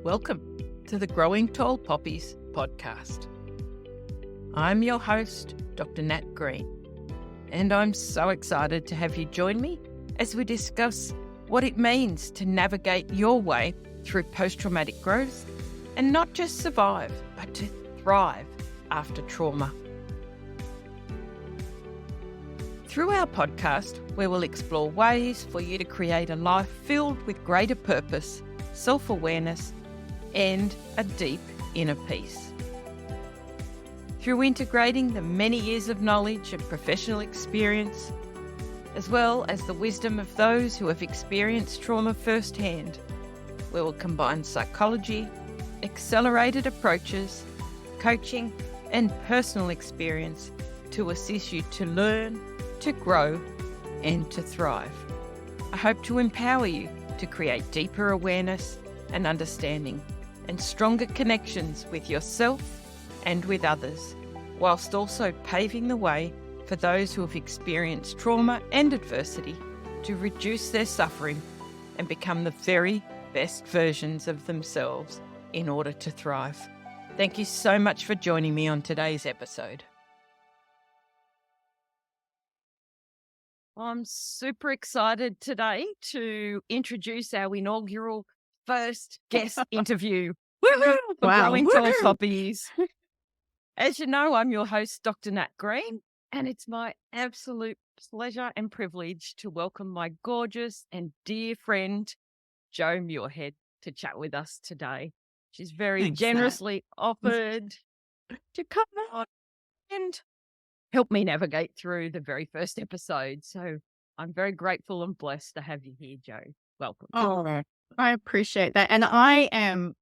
Welcome to the Growing Tall Poppies podcast. I'm your host, Dr. Nat Green, and I'm so excited to have you join me as we discuss what it means to navigate your way through post-traumatic growth and not just survive, but to thrive after trauma. Through our podcast, we will explore ways for you to create a life filled with greater purpose, self-awareness, and a deep inner peace. Through integrating the many years of knowledge and professional experience, as well as the wisdom of those who have experienced trauma firsthand, we will combine psychology, accelerated approaches, coaching, and personal experience to assist you to learn, to grow, and to thrive. I hope to empower you to create deeper awareness and understanding and stronger connections with yourself and with others, whilst also paving the way for those who have experienced trauma and adversity to reduce their suffering and become the very best versions of themselves in order to thrive. Thank you so much for joining me on today's episode. I'm super excited today to introduce our inaugural first guest interview for Growing Tall Poppies. As you know, I'm your host, Dr. Nat Green, and it's my absolute pleasure and privilege to welcome my gorgeous and dear friend, Jo Muirhead, to chat with us today. She's very generously offered to come on and help me navigate through the very first episode. So I'm very grateful and blessed to have you here, Jo. Welcome. Oh, I appreciate that. And I am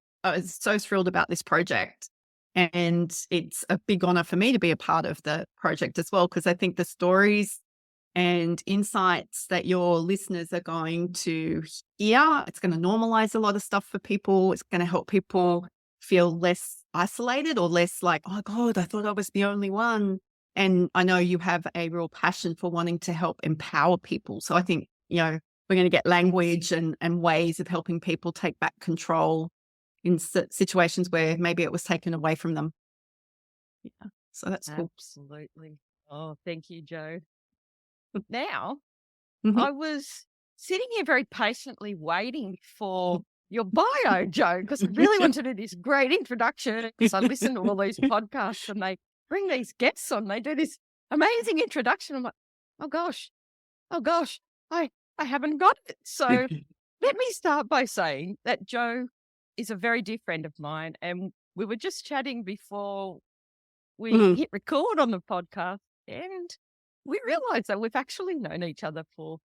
so thrilled about this project. And it's a big honor for me to be a part of the project as well, because I think the stories and insights that your listeners are going to hear, it's going to normalize a lot of stuff for people. It's going to help people feel less isolated or less like, oh God, I thought I was the only one. And I know you have a real passion for wanting to help empower people. So I think, we're going to get language and ways of helping people take back control in situations where maybe it was taken away from them. Yeah, so that's cool. Absolutely. Oh, thank you, Jo. Now, I was sitting here very patiently waiting for your bio, Jo, because I really want to do this great introduction, because I listen to all these podcasts and they bring these guests on. They do this amazing introduction. I'm like, oh gosh, I haven't got it. So let me start by saying that Jo is a very dear friend of mine, and we were just chatting before we hit record on the podcast, and we realized that we've actually known each other for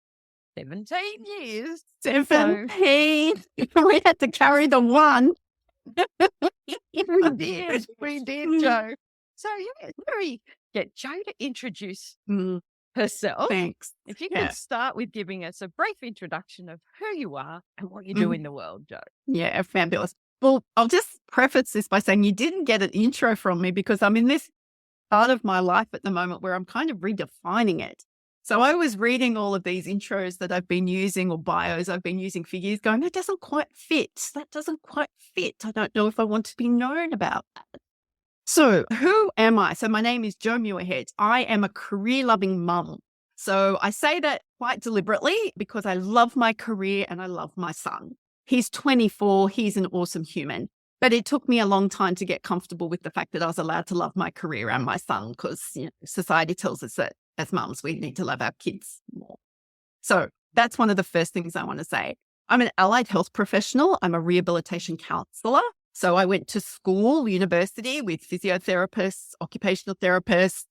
17 years. 17. We had to carry the one. We did, Jo. So yeah, where we get Jo to introduce herself. Thanks. If you could start with giving us a brief introduction of who you are and what you do in the world, Jo. Yeah, fabulous. Well, I'll just preface this by saying you didn't get an intro from me because I'm in this part of my life at the moment where I'm kind of redefining it. So I was reading all of these intros that I've been using or bios I've been using for years going, that doesn't quite fit. That doesn't quite fit. I don't know if I want to be known about that. So who am I? So my name is Jo Muirhead. I am a career-loving mum. So I say that quite deliberately because I love my career and I love my son. He's 24. He's an awesome human. But it took me a long time to get comfortable with the fact that I was allowed to love my career and my son because society tells us that as mums, we need to love our kids more. So that's one of the first things I want to say. I'm an allied health professional. I'm a rehabilitation counsellor. So I went to school, university with physiotherapists, occupational therapists,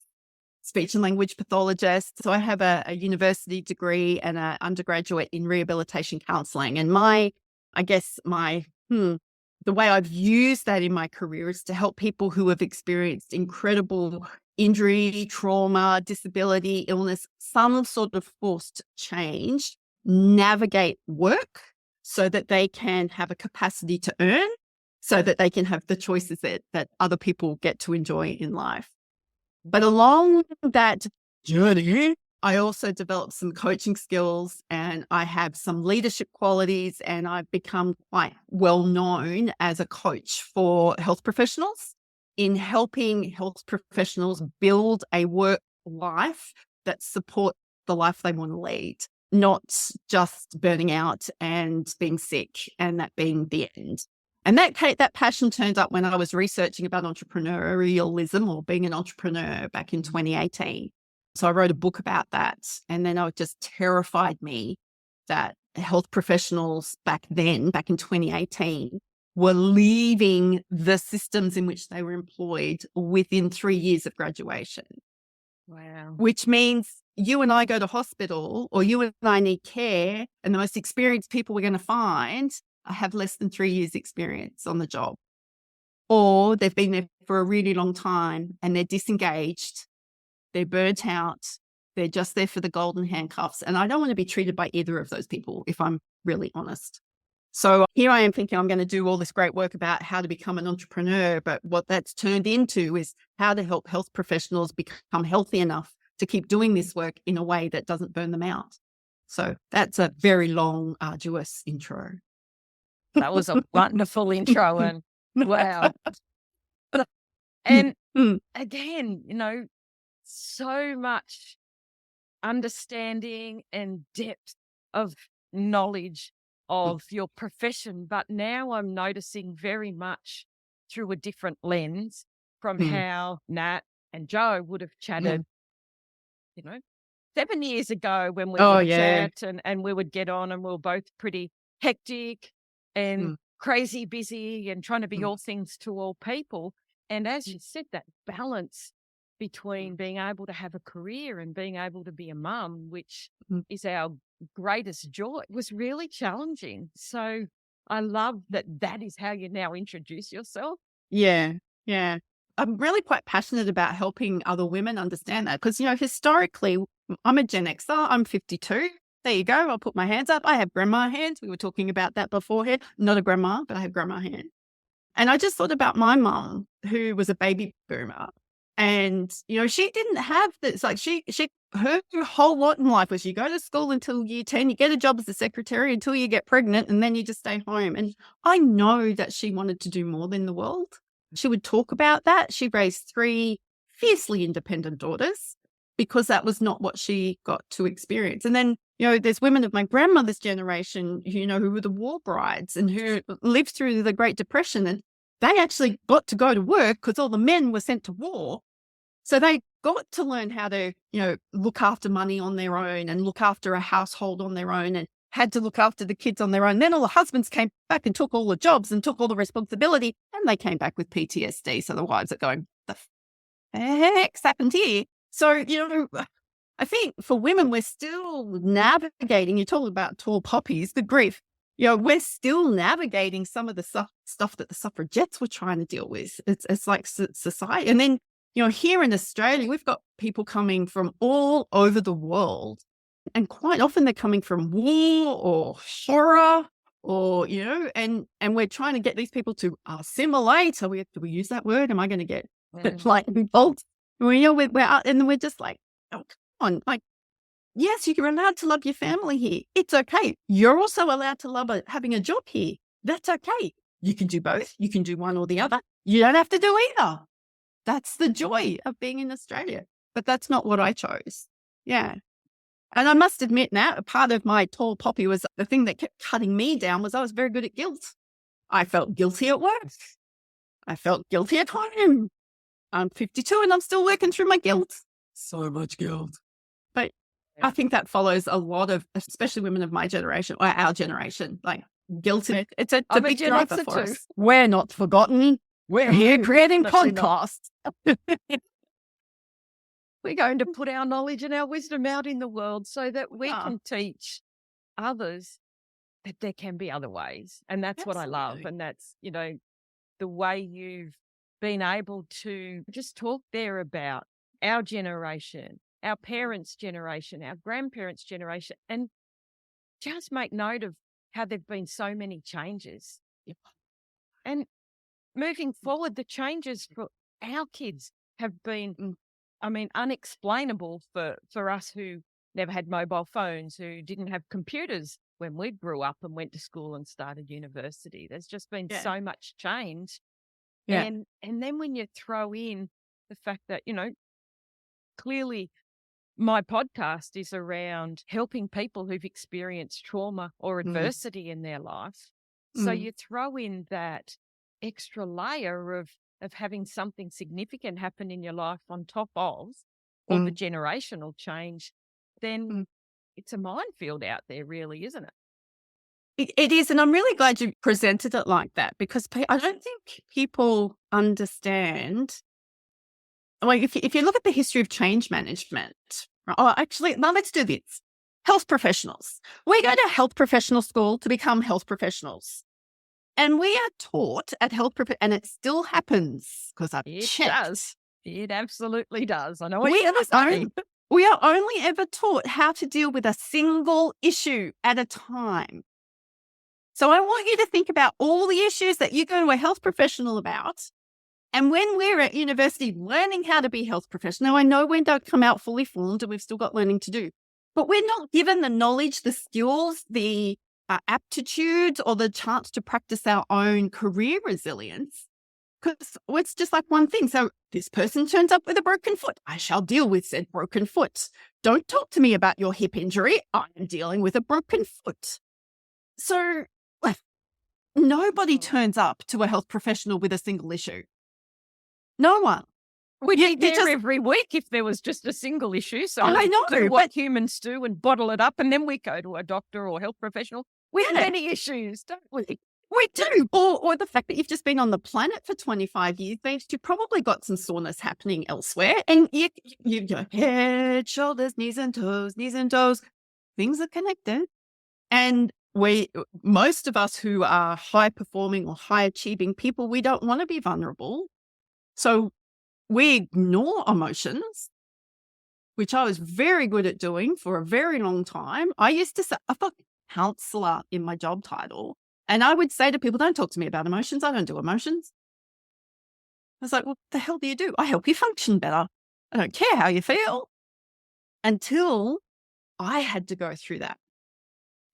speech and language pathologists. So I have a university degree and an undergraduate in rehabilitation counselling. And the way I've used that in my career is to help people who have experienced incredible injury, trauma, disability, illness, some sort of forced change, navigate work so that they can have a capacity to earn, so that they can have the choices that other people get to enjoy in life. But along that journey, I also developed some coaching skills, and I have some leadership qualities, and I've become quite well known as a coach for health professionals in helping health professionals build a work life that supports the life they want to lead, not just burning out and being sick and that being the end. And that passion turned up when I was researching about entrepreneurialism or being an entrepreneur back in 2018. So I wrote a book about that. And then it just terrified me that health professionals back in 2018, were leaving the systems in which they were employed within 3 years of graduation. Wow. Which means you and I go to hospital, or you and I need care, and the most experienced people we're going to find have less than 3 years experience on the job. Or they've been there for a really long time and they're disengaged, they're burnt out, they're just there for the golden handcuffs. And I don't want to be treated by either of those people, if I'm really honest. So here I am thinking I'm going to do all this great work about how to become an entrepreneur, but what that's turned into is how to help health professionals become healthy enough to keep doing this work in a way that doesn't burn them out. So that's a very long, arduous intro. That was a wonderful intro, and wow. And again, so much understanding and depth of knowledge of your profession. But now I'm noticing very much through a different lens from how Nat and Jo would have chatted, 7 years ago when we would chat and we would get on, and we were both pretty hectic and crazy busy and trying to be all things to all people. And as you said, that balance between being able to have a career and being able to be a mum, which is our greatest joy, was really challenging. So I love that is how you now introduce yourself. Yeah. I'm really quite passionate about helping other women understand that because, historically, I'm a Gen Xer. I'm 52. There you go. I'll put my hands up. I have grandma hands. We were talking about that beforehand. Not a grandma, but I have grandma hands. And I just thought about my mum, who was a baby boomer. And, she didn't have this, like her whole lot in life was you go to school until year 10, you get a job as a secretary until you get pregnant, and then you just stay home. And I know that she wanted to do more than the world. She would talk about that. She raised 3 fiercely independent daughters because that was not what she got to experience. And then, there's women of my grandmother's generation, who were the war brides and who lived through the Great Depression, and they actually got to go to work because all the men were sent to war. So they got to learn how to, look after money on their own and look after a household on their own, and had to look after the kids on their own. Then all the husbands came back and took all the jobs and took all the responsibility, and they came back with PTSD. So the wives are going, the heck's happened here? So, I think for women, we're still navigating, you talk about tall poppies, the grief, we're still navigating some of the stuff that the suffragettes were trying to deal with. It's like society. And then, here in Australia, we've got people coming from all over the world. And quite often they're coming from war or horror or, and we're trying to get these people to assimilate. So do we use that word? Am I going to get involved? We're out, and we're just like, oh, come on. Like, yes, you're allowed to love your family here. It's okay. You're also allowed to love having a job here. That's okay. You can do both. You can do one or the other. You don't have to do either. That's the joy of being in Australia. But that's not what I chose. Yeah. And I must admit now, a part of my tall poppy was the thing that kept cutting me down was I was very good at guilt. I felt guilty at work. I felt guilty at home. I'm 52 and I'm still working through my guilt. So much guilt. But I think that follows a lot of, especially women of my generation or our generation, like guilt. It's a big driver for us. We're not forgotten. We're here creating podcasts. We're going to put our knowledge and our wisdom out in the world so that we can teach others that there can be other ways. And that's what I love. And that's, the way you've been able to just talk there about our generation, our parents' generation, our grandparents' generation, and just make note of how there've been so many changes. Yep. And moving forward, the changes for our kids have been, unexplainable for us who never had mobile phones, who didn't have computers when we grew up and went to school and started university. There's just been so much change. Yeah. And then when you throw in the fact that, clearly my podcast is around helping people who've experienced trauma or adversity in their life. So you throw in that extra layer of having something significant happen in your life on top of all the generational change, then it's a minefield out there, really, isn't it? It is. And I'm really glad you presented it like that, because I don't think people understand. Like, if you look at the history of change management, actually, now let's do this. Health professionals. We go to health professional school to become health professionals. And we are taught at and it still happens, because I've checked. Does. It absolutely does. I know what you're saying. We are only ever taught how to deal with a single issue at a time. So I want you to think about all the issues that you go to a health professional about. And when we're at university learning how to be health professional, I know we don't come out fully formed and we've still got learning to do, but we're not given the knowledge, the skills, the aptitudes, or the chance to practice our own career resilience. Because it's just like one thing. So this person turns up with a broken foot. I shall deal with said broken foot. Don't talk to me about your hip injury. I'm dealing with a broken foot. So nobody turns up to a health professional with a single issue. No one. We'd be there every week if there was just a single issue. So I know, do what humans do and bottle it up, and then we go to a doctor or health professional. We have many issues, don't we? We do. Or the fact that you've just been on the planet for 25 years means you've probably got some soreness happening elsewhere. And you go head, shoulders, knees and toes. Things are connected. And most of us who are high performing or high achieving people, we don't want to be vulnerable. So we ignore emotions, which I was very good at doing for a very long time. I used to say, I've got counselor in my job title. And I would say to people, don't talk to me about emotions. I don't do emotions. I was like, well, what the hell do you do? I help you function better. I don't care how you feel. Until I had to go through that.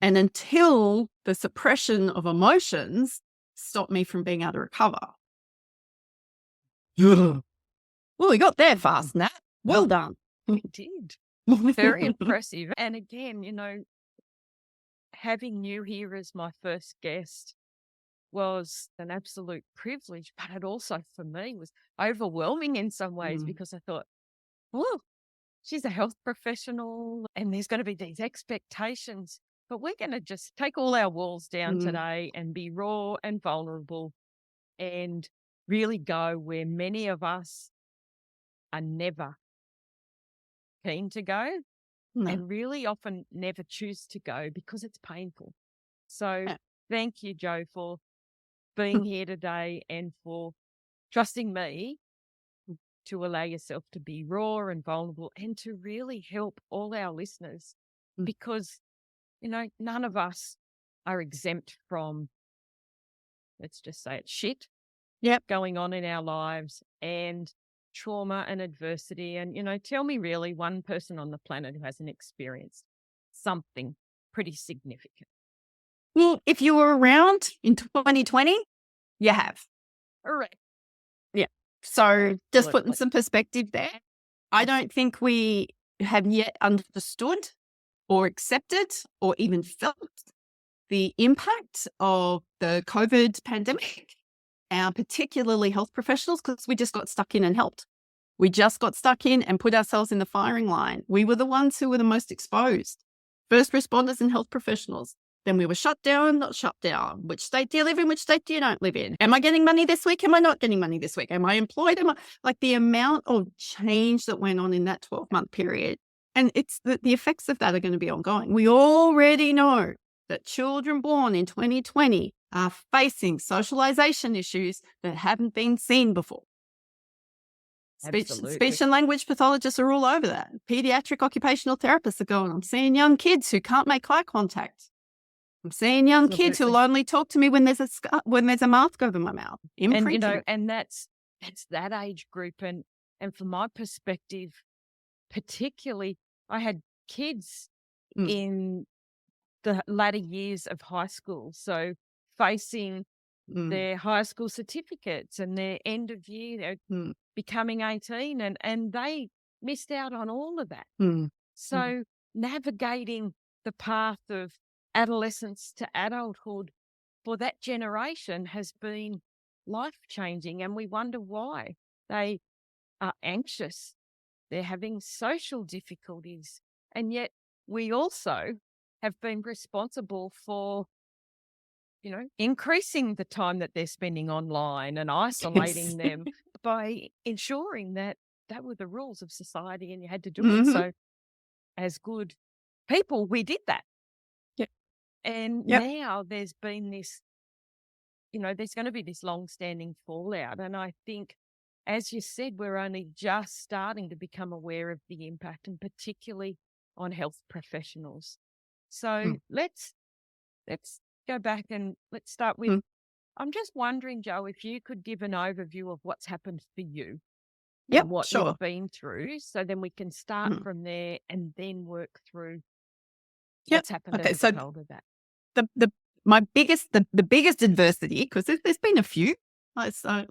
And until the suppression of emotions stopped me from being able to recover. Well, we got there fast, Nat. Well done. We did. Very impressive. And again, having you here as my first guest was an absolute privilege, but it also, for me, was overwhelming in some ways, because I thought, well, she's a health professional and there's going to be these expectations, but we're going to just take all our walls down today and be raw and vulnerable and really go where many of us are never keen to go. No. And really often never choose to go because it's painful. So thank you, Jo, for being here today and for trusting me to allow yourself to be raw and vulnerable and to really help all our listeners, because, none of us are exempt from, let's just say, it's shit going on in our lives and trauma and adversity. And, tell me really one person on the planet who hasn't experienced something pretty significant. Well, if you were around in 2020, you have. Correct. Yeah. So just putting some perspective there. I don't think we have yet understood or accepted or even felt the impact of the COVID pandemic. Particularly health professionals, because we just got stuck in and helped. We just got stuck in and put ourselves in the firing line. We were the ones who were the most exposed. First responders and health professionals. Then we were shut down, not shut down. Which state do you live in? Which state do you not live in? Am I getting money this week? Am I not getting money this week? Am I employed? Like the amount of change that went on in that 12-month period. And it's the effects of that are going to be ongoing. We already know that children born in 2020 are facing issues that haven't been seen before. Speech and language pathologists are all over that. Pediatric occupational therapists are going, I'm seeing young kids who can't make eye contact. I'm seeing young kids who'll only talk to me when there's a mask over my mouth. Imprinting. And that's that age group. And from my perspective, particularly, I had kids Mm. in the latter years of high school. So facing their high school certificates and their end of year, becoming 18, and they missed out on all of that. So navigating the path of adolescence to adulthood for that generation has been life-changing, and we wonder why. They are anxious. They're having social difficulties, and yet we also have been responsible for, increasing the time that they're spending online and isolating them by ensuring that were the rules of society and you had to do it. So as good people, we did that. Yep. And now there's been this, there's going to be this long-standing fallout. And I think, as you said, we're only just starting to become aware of the impact, and particularly on health professionals. So let's go back and let's start with, I'm just wondering, Jo, if you could give an overview of what's happened for you and what you've been through, so then we can start from there and then work through what's happened as a result of that. The biggest adversity, because there's been a few. So,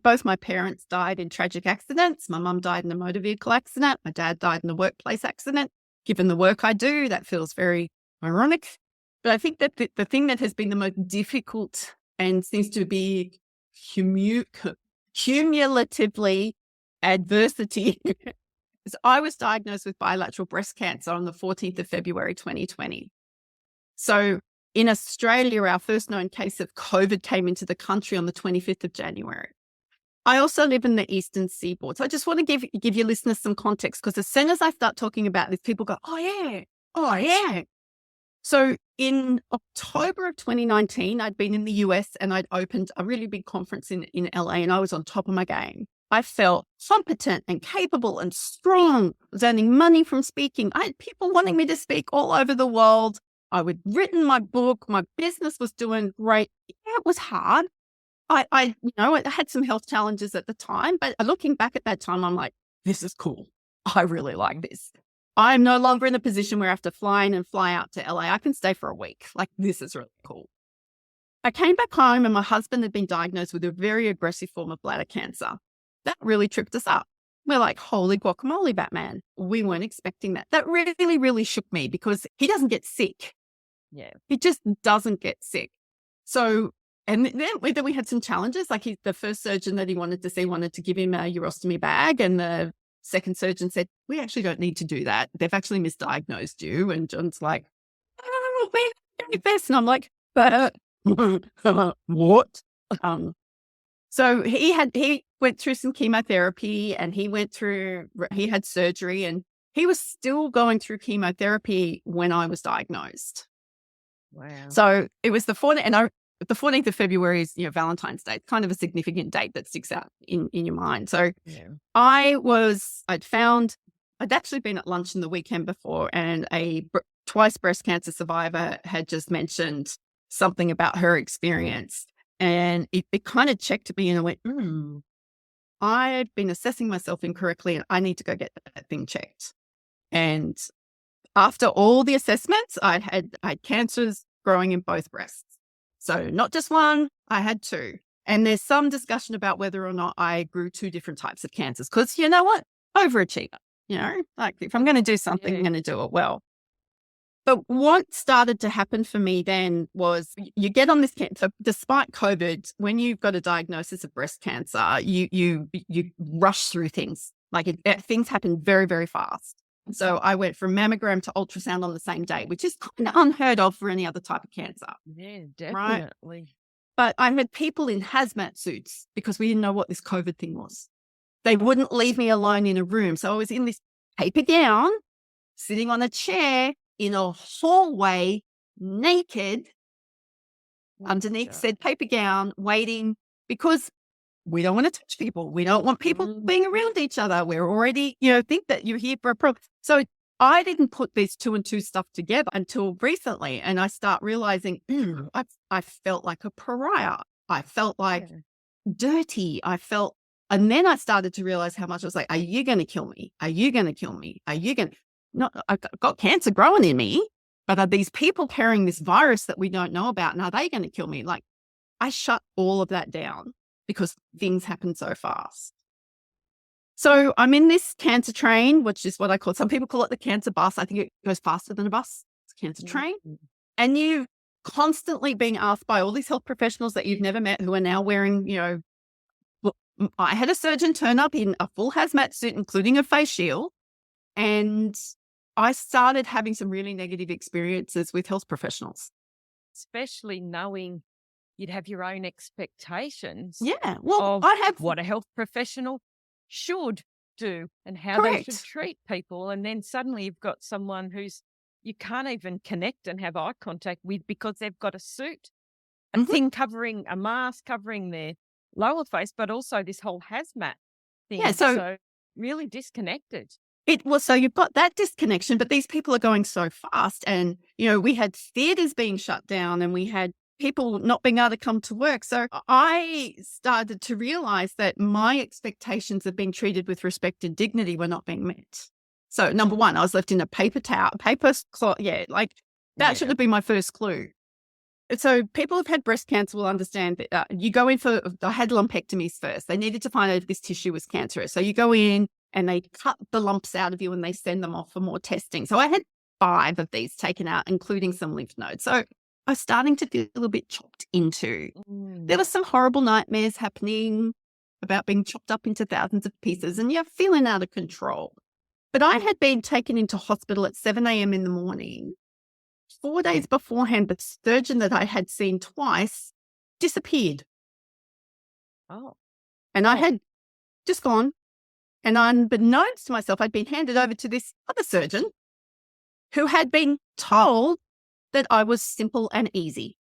both my parents died in tragic accidents. My mum died in a motor vehicle accident. My dad died in a workplace accident. Given the work I do, that feels very ironic. But I think that the thing that has been the most difficult and seems to be cumulatively adversity is I was diagnosed with bilateral breast cancer on the 14th of February, 2020. So in Australia, our first known case of COVID came into the country on the 25th of January. I also live in the Eastern Seaboard. So I just want to give your listeners some context, because as soon as I start talking about this, people go, oh yeah. So in October of 2019, I'd been in the US and I'd opened a really big conference in LA, and I was on top of my game. I felt competent and capable and strong. I was earning money from speaking. I had people wanting me to speak all over the world. I had written my book. My business was doing great. Yeah, it was hard. I had some health challenges at the time, but looking back at that time, I'm like, this is cool. I really like this. I'm no longer in a position where I have to fly in and fly out to LA. I can stay for a week. Like, this is really cool. I came back home and my husband had been diagnosed with a very aggressive form of bladder cancer. That really tripped us up. We're like, holy guacamole, Batman. We weren't expecting that. That really, really shook me, because he doesn't get sick. Yeah. He just doesn't get sick. So, and then we had some challenges. Like, the first surgeon that he wanted to see wanted to give him a urostomy bag, and the second surgeon said, we actually don't need to do that. They've actually misdiagnosed you. And John's like, oh, we're doing this. And I'm like, but what? So he went through some chemotherapy, and he had surgery, and he was still going through chemotherapy when I was diagnosed. Wow. So it was the 14th of February is, Valentine's Day. It's kind of a significant date that sticks out in your mind. So I'd actually been at lunch in the weekend before, and a twice breast cancer survivor had just mentioned something about her experience. And it kind of checked me, and I went, I've been assessing myself incorrectly, and I need to go get that thing checked. And after all the assessments, I had cancers growing in both breasts. So not just one, I had two. And there's some discussion about whether or not I grew two different types of cancers, because you know what? Overachiever, like if I'm going to do something, I'm going to do it well. But what started to happen for me then was you get on this cancer. Despite COVID, when you've got a diagnosis of breast cancer, you rush through things. Like things happen very, very fast. So I went from mammogram to ultrasound on the same day, which is kind of unheard of for any other type of cancer. Yeah, definitely. Right? But I had people in hazmat suits because we didn't know what this COVID thing was. They wouldn't leave me alone in a room. So I was in this paper gown, sitting on a chair in a hallway, naked, underneath said paper gown, waiting, because we don't want to touch people. We don't want people being around each other. We're already, think that you're here for a problem. So I didn't put these two and two stuff together until recently. And I start realizing, I felt like a pariah. I felt like dirty. And then I started to realize how much I was like, are you going to kill me? Are you going to kill me? Are you going to? I've got cancer growing in me, but are these people carrying this virus that we don't know about? And are they going to kill me? Like, I shut all of that down because things happen so fast. So I'm in this cancer train, which is what I call, some people call it the cancer bus. I think it goes faster than a bus. It's a cancer train. And you're constantly being asked by all these health professionals that you've never met who are now wearing, I had a surgeon turn up in a full hazmat suit, including a face shield. And I started having some really negative experiences with health professionals. Especially knowing you'd have your own expectations. Yeah. Well, I have what a health professional should do and how they should treat people. And then suddenly you've got someone who's you can't even connect and have eye contact with because they've got a suit, a thing covering, a mask covering their lower face, but also this whole hazmat thing. Yeah, so really disconnected. It was, so you've got that disconnection, but these people are going so fast. And, we had theatres being shut down and we had people not being able to come to work. So I started to realize that my expectations of being treated with respect and dignity were not being met. So number one, I was left in a paper cloth. Yeah, like that should have been my first clue. So people who've had breast cancer will understand that you go in for, I had lumpectomies first. They needed to find out if this tissue was cancerous. So you go in and they cut the lumps out of you and they send them off for more testing. So I had 5 of these taken out, including some lymph nodes. So I was starting to feel a little bit chopped into. There were some horrible nightmares happening about being chopped up into thousands of pieces and you're feeling out of control. But I had been taken into hospital at 7 a.m. in the morning. 4 days beforehand, the surgeon that I had seen twice disappeared. Oh. And I had just gone. And unbeknownst to myself, I'd been handed over to this other surgeon who had been told that I was simple and easy.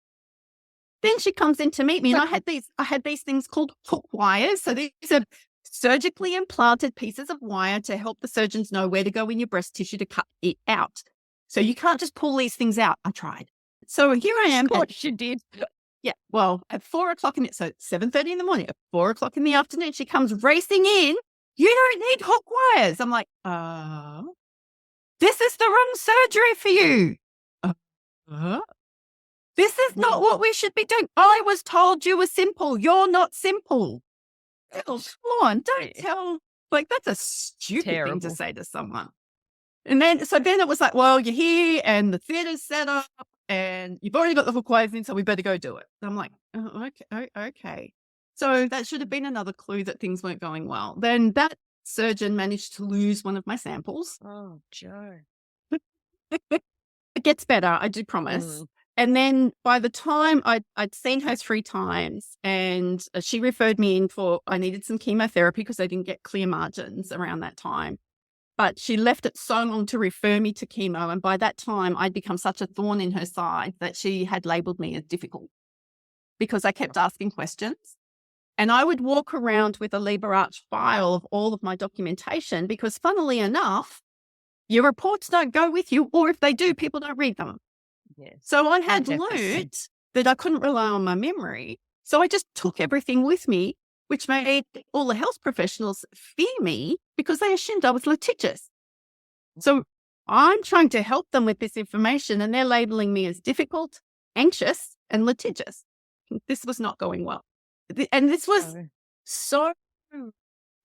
Then she comes in to meet me and I had these things called hook wires. So these are surgically implanted pieces of wire to help the surgeons know where to go in your breast tissue to cut it out. So you can't just pull these things out. I tried. So here I am. Of course you did. Yeah. Well, at 4 o'clock so 7:30 in the morning, at 4 o'clock in the afternoon, she comes racing in. You don't need hook wires. I'm like, this is the wrong surgery for you. This is not what we should be doing. I was told you were simple. You're not simple. Oh, come on, don't tell. Like, that's a stupid thing to say to someone. And then it was like, well, you're here and the theatre's set up and you've already got the hook wires in, so we better go do it. I'm like, okay. So that should have been another clue that things weren't going well. Then that surgeon managed to lose one of my samples. Oh, Jo. It gets better, I do promise. And then by the time I'd seen her 3 times and she referred me in I needed some chemotherapy because I didn't get clear margins around that time. But she left it so long to refer me to chemo. And by that time, I'd become such a thorn in her side that she had labeled me as difficult because I kept asking questions. And I would walk around with a Liber Arch file of all of my documentation because, funnily enough, your reports don't go with you, or if they do, people don't read them. Yes. So I had learned that I couldn't rely on my memory. So I just took everything with me, which made all the health professionals fear me because they assumed I was litigious. So I'm trying to help them with this information and they're labeling me as difficult, anxious, and litigious. This was not going well. And this was so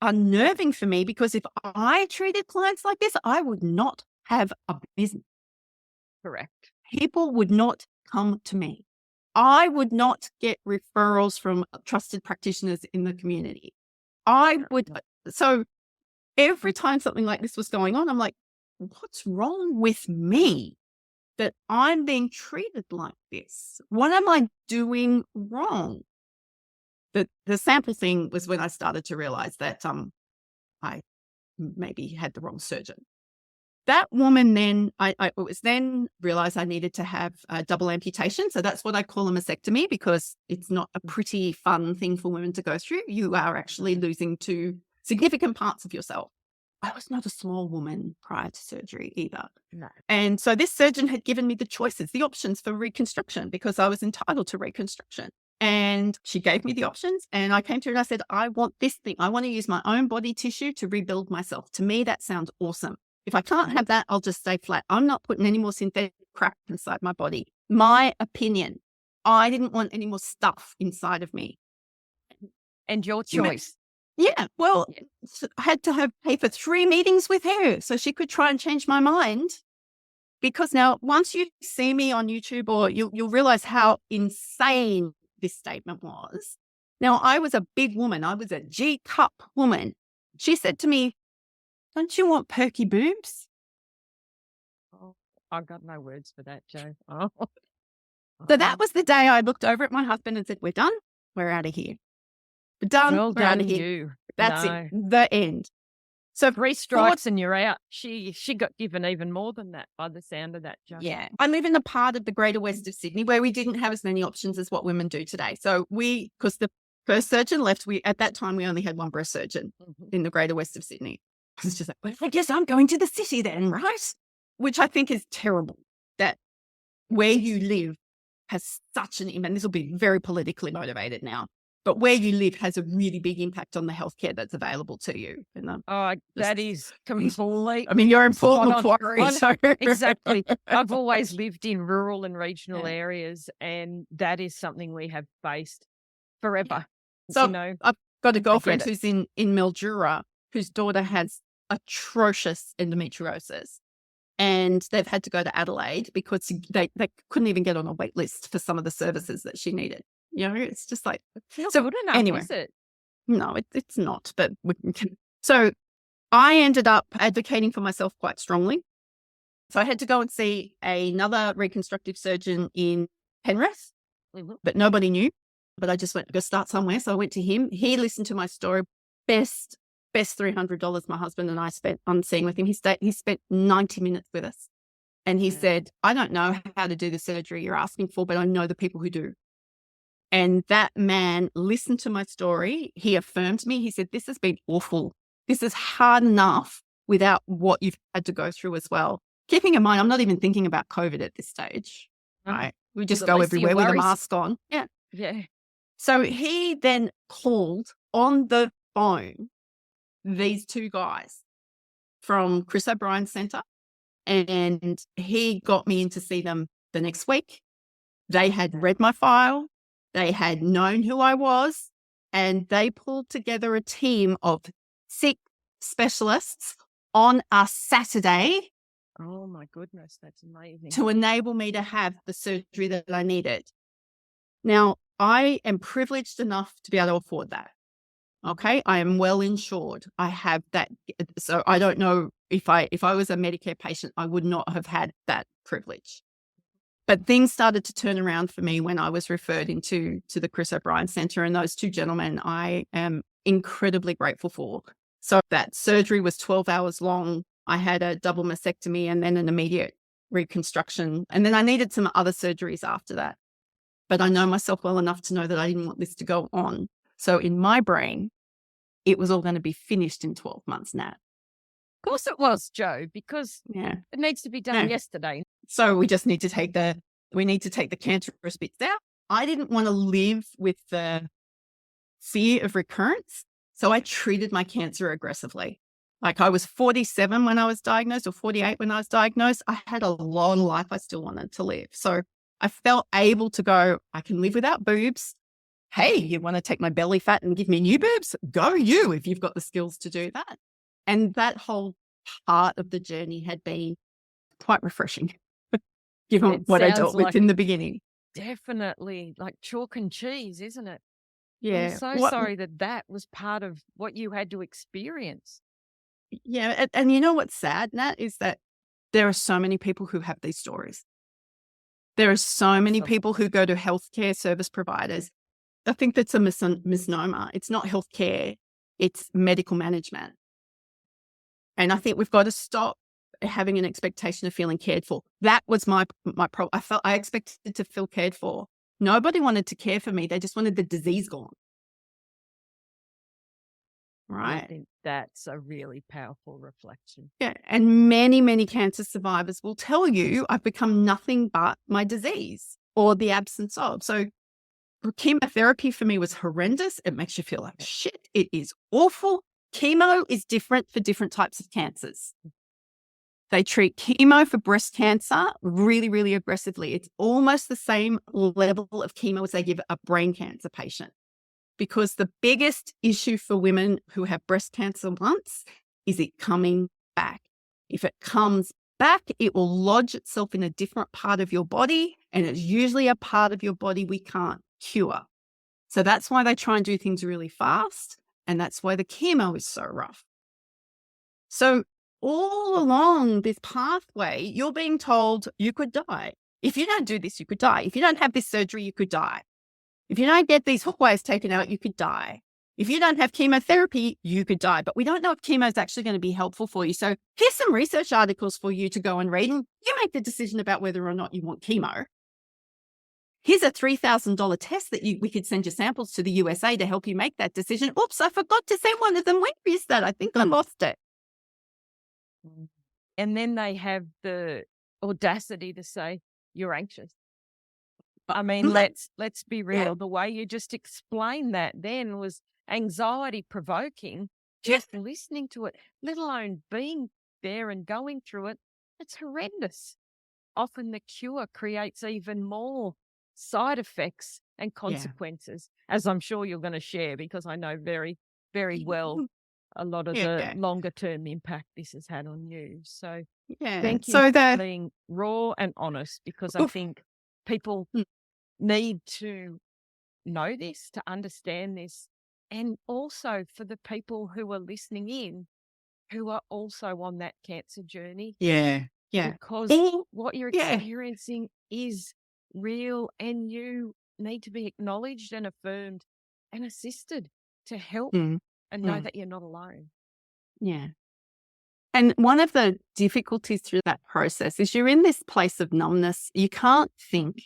unnerving for me because if I treated clients like this, I would not have a business. Correct. People would not come to me. I would not get referrals from trusted practitioners in the community. So every time something like this was going on, I'm like, what's wrong with me that I'm being treated like this? What am I doing wrong? The sample thing was when I started to realize that I maybe had the wrong surgeon. That woman then, I was then realized I needed to have a double amputation. So that's what I call a mastectomy because it's not a pretty fun thing for women to go through. You are actually losing 2 significant parts of yourself. I was not a small woman prior to surgery either. No. And so this surgeon had given me the choices, the options for reconstruction because I was entitled to reconstruction. And she gave me the options and I came to her and I said, I want this thing. I want to use my own body tissue to rebuild myself. To me, that sounds awesome. If I can't have that, I'll just stay flat. I'm not putting any more synthetic crap inside my body. My opinion. I didn't want any more stuff inside of me. And your choice. Yeah. Well, I had to pay for 3 meetings with her so she could try and change my mind. Because now, once you see me on YouTube, or you'll realize how insane this statement was. Now, I was a big woman. I was a G-cup woman. She said to me, "Don't you want perky boobs?" Oh, I've got no words for that, Jo. Oh. So that was the day I looked over at my husband and said, "We're done. We're out of here. We're done. Well We're out done, of here." you. That's No. it. The end. So 3 strikes and you're out. She got given even more than that by the sound of that, Jo. yeah, I live in a part of the greater west of Sydney where we didn't have as many options as what women do today. So because the first surgeon left, at that time we only had one breast surgeon in the greater west of Sydney. I was just like, well, I guess I'm going to the city then, right? Which I think is terrible, that where you live has such an impact. And this will be very politically motivated now, but where you live has a really big impact on the healthcare that's available to you. That is complete. I mean, you're in Port spot on. Macquarie. So. Exactly. I've always lived in rural and regional areas, and that is something we have faced forever. So I've got a girlfriend who's in Mildura, whose daughter has atrocious endometriosis. And they've had to go to Adelaide because they couldn't even get on a wait list for some of the services that she needed. You know, it's just like, it's not good enough, anyway, is it? No, it's not. But so I ended up advocating for myself quite strongly. So I had to go and see another reconstructive surgeon in Penrith, but nobody knew. But I just went to go start somewhere. So I went to him. He listened to my story. Best $300 my husband and I spent on seeing with him. He spent 90 minutes with us. And he said, "I don't know how to do the surgery you're asking for, but I know the people who do." And that man listened to my story. He affirmed me. He said, "This has been awful. This is hard enough without what you've had to go through as well." Keeping in mind, I'm not even thinking about COVID at this stage. Right? We just go everywhere with a mask on. Yeah. Yeah. So he then called on the phone these 2 guys from Chris O'Brien's centre, and he got me in to see them the next week. They had read my file. They had known who I was, and they pulled together a team of 6 specialists on a Saturday. Oh my goodness, that's amazing. To enable me to have the surgery that I needed. Now, I am privileged enough to be able to afford that. Okay, I am well insured. I have that. So I don't know if I was a Medicare patient, I would not have had that privilege. But things started to turn around for me when I was referred to the Chris O'Brien Centre, and those 2 gentlemen I am incredibly grateful for. So that surgery was 12 hours long. I had a double mastectomy and then an immediate reconstruction. And then I needed some other surgeries after that. But I know myself well enough to know that I didn't want this to go on. So in my brain, it was all going to be finished in 12 months now. Of course it was, Jo, because it needs to be done yesterday. So we just need to take the cancerous bits out. I didn't want to live with the fear of recurrence. So I treated my cancer aggressively. Like I was 47 when I was diagnosed, or 48 when I was diagnosed. I had a long life I still wanted to live. So I felt able to go, I can live without boobs. Hey, you want to take my belly fat and give me new boobs? Go you, if you've got the skills to do that. And that whole part of the journey had been quite refreshing, given what I dealt with in the beginning. Definitely like chalk and cheese, isn't it? Yeah. I'm so sorry that was part of what you had to experience. Yeah. And you know what's sad, Nat, is that there are so many people who have these stories. There are so many people who go to healthcare service providers. I think that's a misnomer. It's not healthcare, it's medical management. And I think we've got to stop having an expectation of feeling cared for. That was my problem. I expected to feel cared for. Nobody wanted to care for me. They just wanted the disease gone. Right. I think that's a really powerful reflection. Yeah. And many, many cancer survivors will tell you, I've become nothing but my disease or the absence of. So chemotherapy for me was horrendous. It makes you feel like shit. It is awful. Chemo is different for different types of cancers. They treat chemo for breast cancer really, really aggressively. It's almost the same level of chemo as they give a brain cancer patient. Because the biggest issue for women who have breast cancer once is it coming back. If it comes back, it will lodge itself in a different part of your body, and it's usually a part of your body we can't cure. So that's why they try and do things really fast, and that's why the chemo is so rough. So all along this pathway, you're being told you could die. If you don't do this, you could die. If you don't have this surgery, you could die. If you don't get these hook wires taken out, you could die. If you don't have chemotherapy, you could die. But we don't know if chemo is actually going to be helpful for you. So here's some research articles for you to go and read. And you make the decision about whether or not you want chemo. Here's a $3,000 test that we could send your samples to the USA to help you make that decision. Oops, I forgot to send one of them. Where is that? I think I lost it. And then they have the audacity to say, you're anxious. I mean, let's be real. Yeah. The way you just explained that then was anxiety provoking, just listening to it, let alone being there and going through it. It's horrendous. Often the cure creates even more side effects and consequences, as I'm sure you're going to share, because I know very, very well a lot of the longer term impact this has had on you. So thank you for being raw and honest, because I think people need to know this, to understand this, and also for the people who are listening in who are also on that cancer journey. Yeah. Because what you're experiencing is real, and you need to be acknowledged and affirmed and assisted to help and know that you're not alone. Yeah. And one of the difficulties through that process is you're in this place of numbness. You can't think.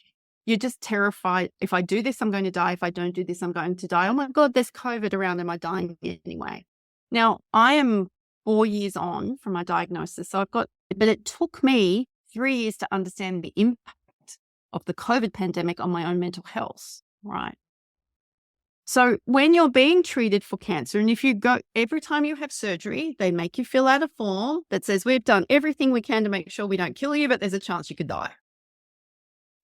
You're just terrified. If I do this, I'm going to die. If I don't do this, I'm going to die. Oh my God, there's COVID around. Am I dying anyway? Now, I am 4 years on from my diagnosis. So but it took me 3 years to understand the impact of the COVID pandemic on my own mental health, right? So when you're being treated for cancer, and if you go, every time you have surgery, they make you fill out a form that says, we've done everything we can to make sure we don't kill you, but there's a chance you could die.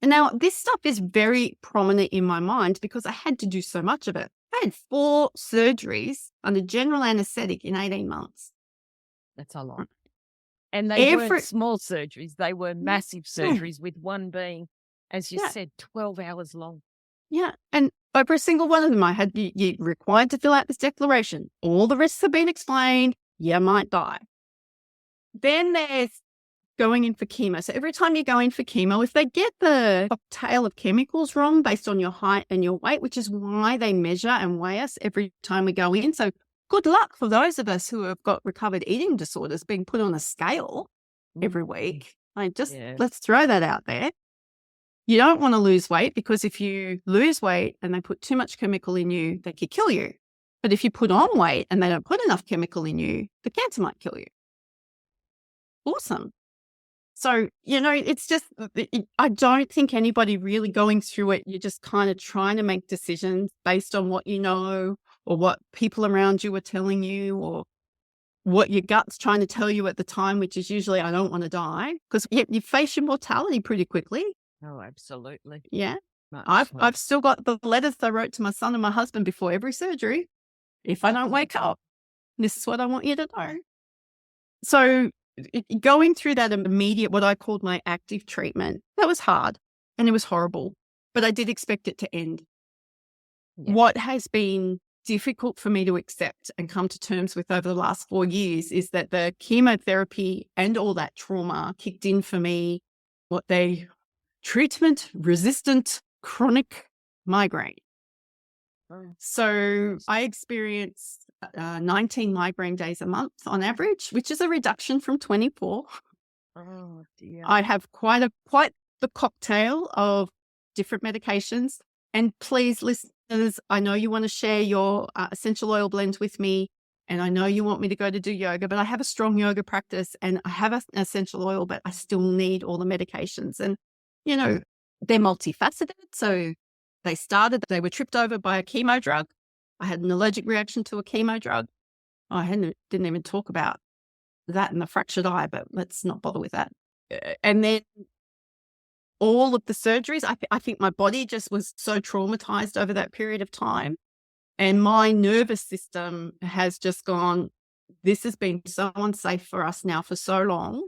And now this stuff is very prominent in my mind because I had to do so much of it. I had 4 surgeries under general anesthetic in 18 months. That's a lot. And they weren't small surgeries. They were massive surgeries, with one being, as you said, 12 hours long. Yeah. And over a single one of them, I had you required to fill out this declaration. All the risks have been explained. You might die. Then there's going in for chemo. So every time you go in for chemo, if they get the cocktail of chemicals wrong based on your height and your weight, which is why they measure and weigh us every time we go in. So good luck for those of us who have got recovered eating disorders being put on a scale every week. Let's throw that out there. You don't want to lose weight, because if you lose weight and they put too much chemical in you, they could kill you. But if you put on weight and they don't put enough chemical in you, the cancer might kill you. Awesome. So, it's just, I don't think anybody really going through it, you're just kind of trying to make decisions based on what you know, or what people around you are telling you, or what your gut's trying to tell you at the time, which is usually, I don't want to die, because you face your mortality pretty quickly. Oh, absolutely. Yeah. I've still got the letters I wrote to my son and my husband before every surgery. If I don't wake up, this is what I want you to know. So going through that immediate, what I called my active treatment, that was hard and it was horrible, but I did expect it to end. Yeah. What has been difficult for me to accept and come to terms with over the last 4 years is that the chemotherapy and all that trauma kicked in for me treatment-resistant chronic migraine. So I experience 19 migraine days a month on average, which is a reduction from 24. Oh dear. I have quite the cocktail of different medications. And please, listeners, I know you want to share your essential oil blend with me, and I know you want me to go to do yoga, but I have a strong yoga practice and I have an essential oil, but I still need all the medications. And they're multifaceted. So they were tripped over by a chemo drug. I had an allergic reaction to a chemo drug. I didn't even talk about that and the fractured eye, but let's not bother with that. And then all of the surgeries, I think my body just was so traumatized over that period of time. And my nervous system has just gone, this has been so unsafe for us now for so long.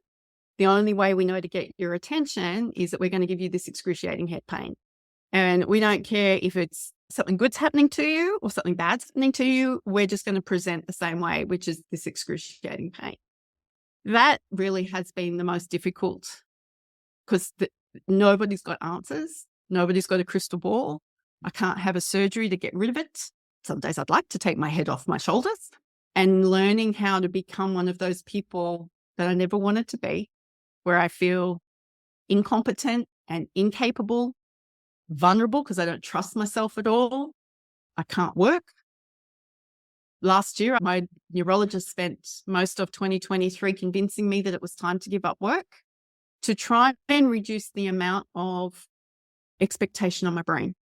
The only way we know to get your attention is that we're going to give you this excruciating head pain. And we don't care if it's something good's happening to you or something bad's happening to you. We're just going to present the same way, which is this excruciating pain. That really has been the most difficult because nobody's got answers. Nobody's got a crystal ball. I can't have a surgery to get rid of it. Some days I'd like to take my head off my shoulders, and learning how to become one of those people that I never wanted to be, where I feel incompetent and incapable, vulnerable because I don't trust myself at all. I can't work. Last year, my neurologist spent most of 2023 convincing me that it was time to give up work to try and reduce the amount of expectation on my brain.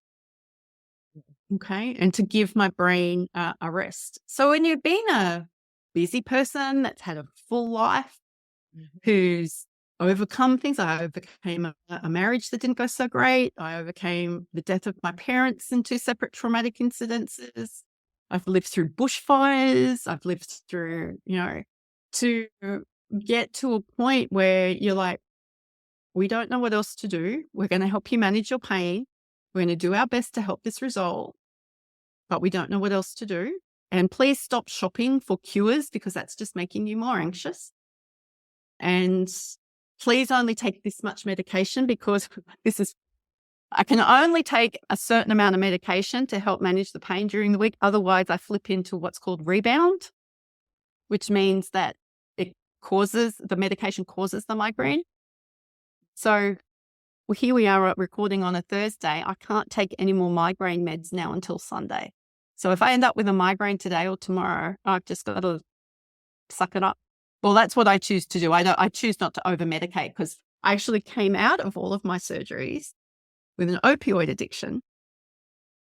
Okay. And to give my brain a rest. So when you've been a busy person that's had a full life, who's overcome things, I overcame a marriage that didn't go so great. I overcame the death of my parents in 2 separate traumatic incidences. I've lived through bushfires. I've lived through, to get to a point where you're like, we don't know what else to do. We're going to help you manage your pain. We're going to do our best to help this resolve, but we don't know what else to do. And please stop shopping for cures because that's just making you more anxious. And please only take this much medication because I can only take a certain amount of medication to help manage the pain during the week. Otherwise, I flip into what's called rebound, which means that the medication causes the migraine. So here we are recording on a Thursday. I can't take any more migraine meds now until Sunday. So if I end up with a migraine today or tomorrow, I've just got to suck it up. Well, that's what I choose to do. I choose not to over-medicate because I actually came out of all of my surgeries with an opioid addiction,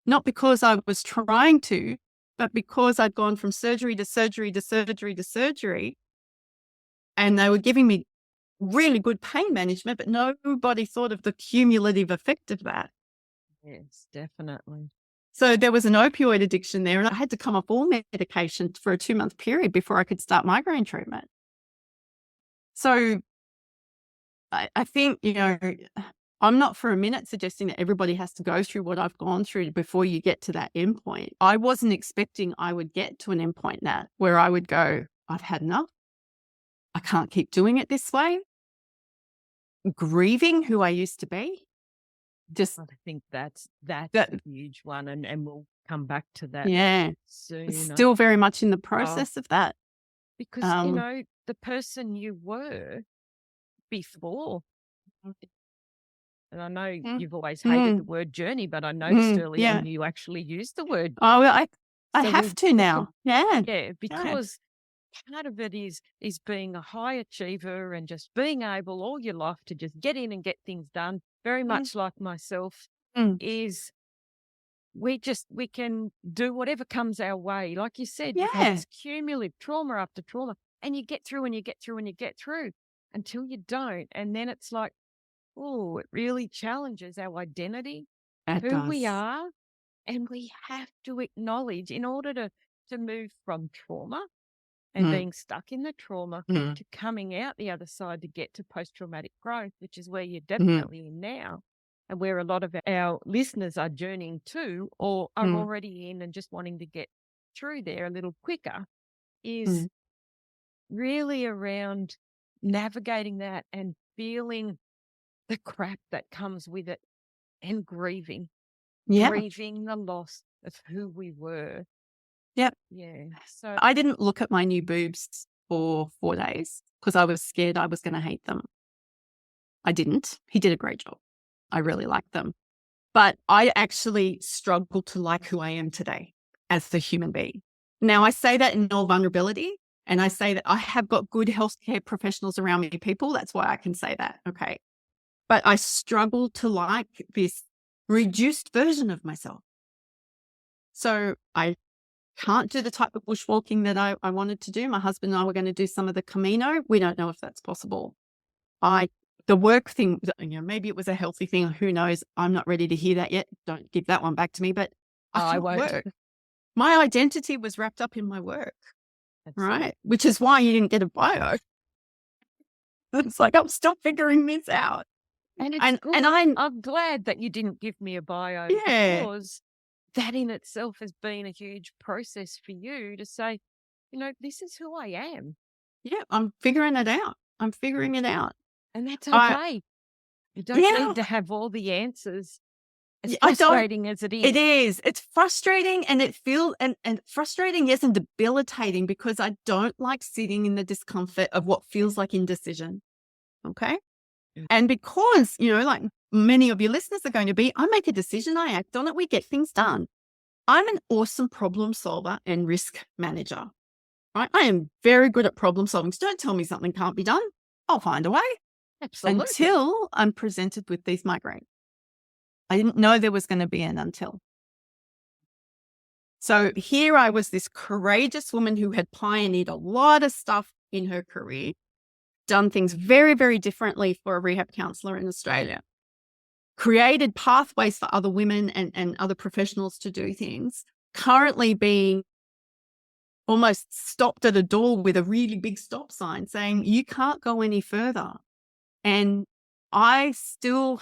not because I was trying to, but because I'd gone from surgery to surgery to surgery to surgery, and they were giving me really good pain management, but nobody thought of the cumulative effect of that. Yes, definitely. So there was an opioid addiction there, and I had to come off all medication for a 2-month period before I could start migraine treatment. So I think, I'm not for a minute suggesting that everybody has to go through what I've gone through before you get to that end point. I wasn't expecting I would get to an end point now where I would go, I've had enough. I can't keep doing it this way. Grieving who I used to be. I think that's a huge one, and we'll come back to that soon. Still very much in the process of that. Because, the person you were before, and I know you've always hated the word journey, but I noticed earlier on you actually used the word. Oh, well, I have to now. Yeah, because part of it is being a high achiever and just being able all your life to just get in and get things done. Very much like myself, is we can do whatever comes our way. Like you said, you've had this cumulative trauma after trauma, and you get through and you get through and you get through until you don't. And then it's like, oh, it really challenges our identity, we are. And we have to acknowledge, in order to move from trauma and being stuck in the trauma to coming out the other side to get to post-traumatic growth, which is where you're definitely in now, and where a lot of our listeners are journeying to or are already in and just wanting to get through there a little quicker, is really around navigating that and feeling the crap that comes with it and grieving the loss of who we were. Yep. Yeah. So I didn't look at my new boobs for 4 days because I was scared I was going to hate them. I didn't. He did a great job. I really liked them. But I actually struggled to like who I am today as the human being. Now, I say that in all vulnerability, and I say that I have got good healthcare professionals around me, people. That's why I can say that. Okay. But I struggle to like this reduced version of myself. So I can't do the type of bushwalking that I wanted to do. My husband and I were going to do some of the Camino. We don't know if that's possible. The work thing, maybe it was a healthy thing. Who knows? I'm not ready to hear that yet. Don't give that one back to me. But I won't. Work. My identity was wrapped up in my work, Absolutely. right? Which is why you didn't get a bio. It's like, I'm still figuring this out. And it's good. And I'm glad that you didn't give me a bio, because that in itself has been a huge process for you to say, this is who I am. Yeah, I'm figuring it out. And that's okay. You don't need to have all the answers. As frustrating as it is. It is. It's frustrating, and it feels and frustrating, yes, and debilitating, because I don't like sitting in the discomfort of what feels like indecision. Okay. And because, like many of your listeners are going to be, I make a decision, I act on it, we get things done. I'm an awesome problem solver and risk manager, right? I am very good at problem solving. So don't tell me something can't be done. I'll find a way. Absolutely. Until I'm presented with these migraines. I didn't know there was going to be an until. So here I was, this courageous woman who had pioneered a lot of stuff in her career, done things very, very differently for a rehab counsellor in Australia, created pathways for other women and other professionals to do things, currently being almost stopped at a door with a really big stop sign saying, you can't go any further. And I'm still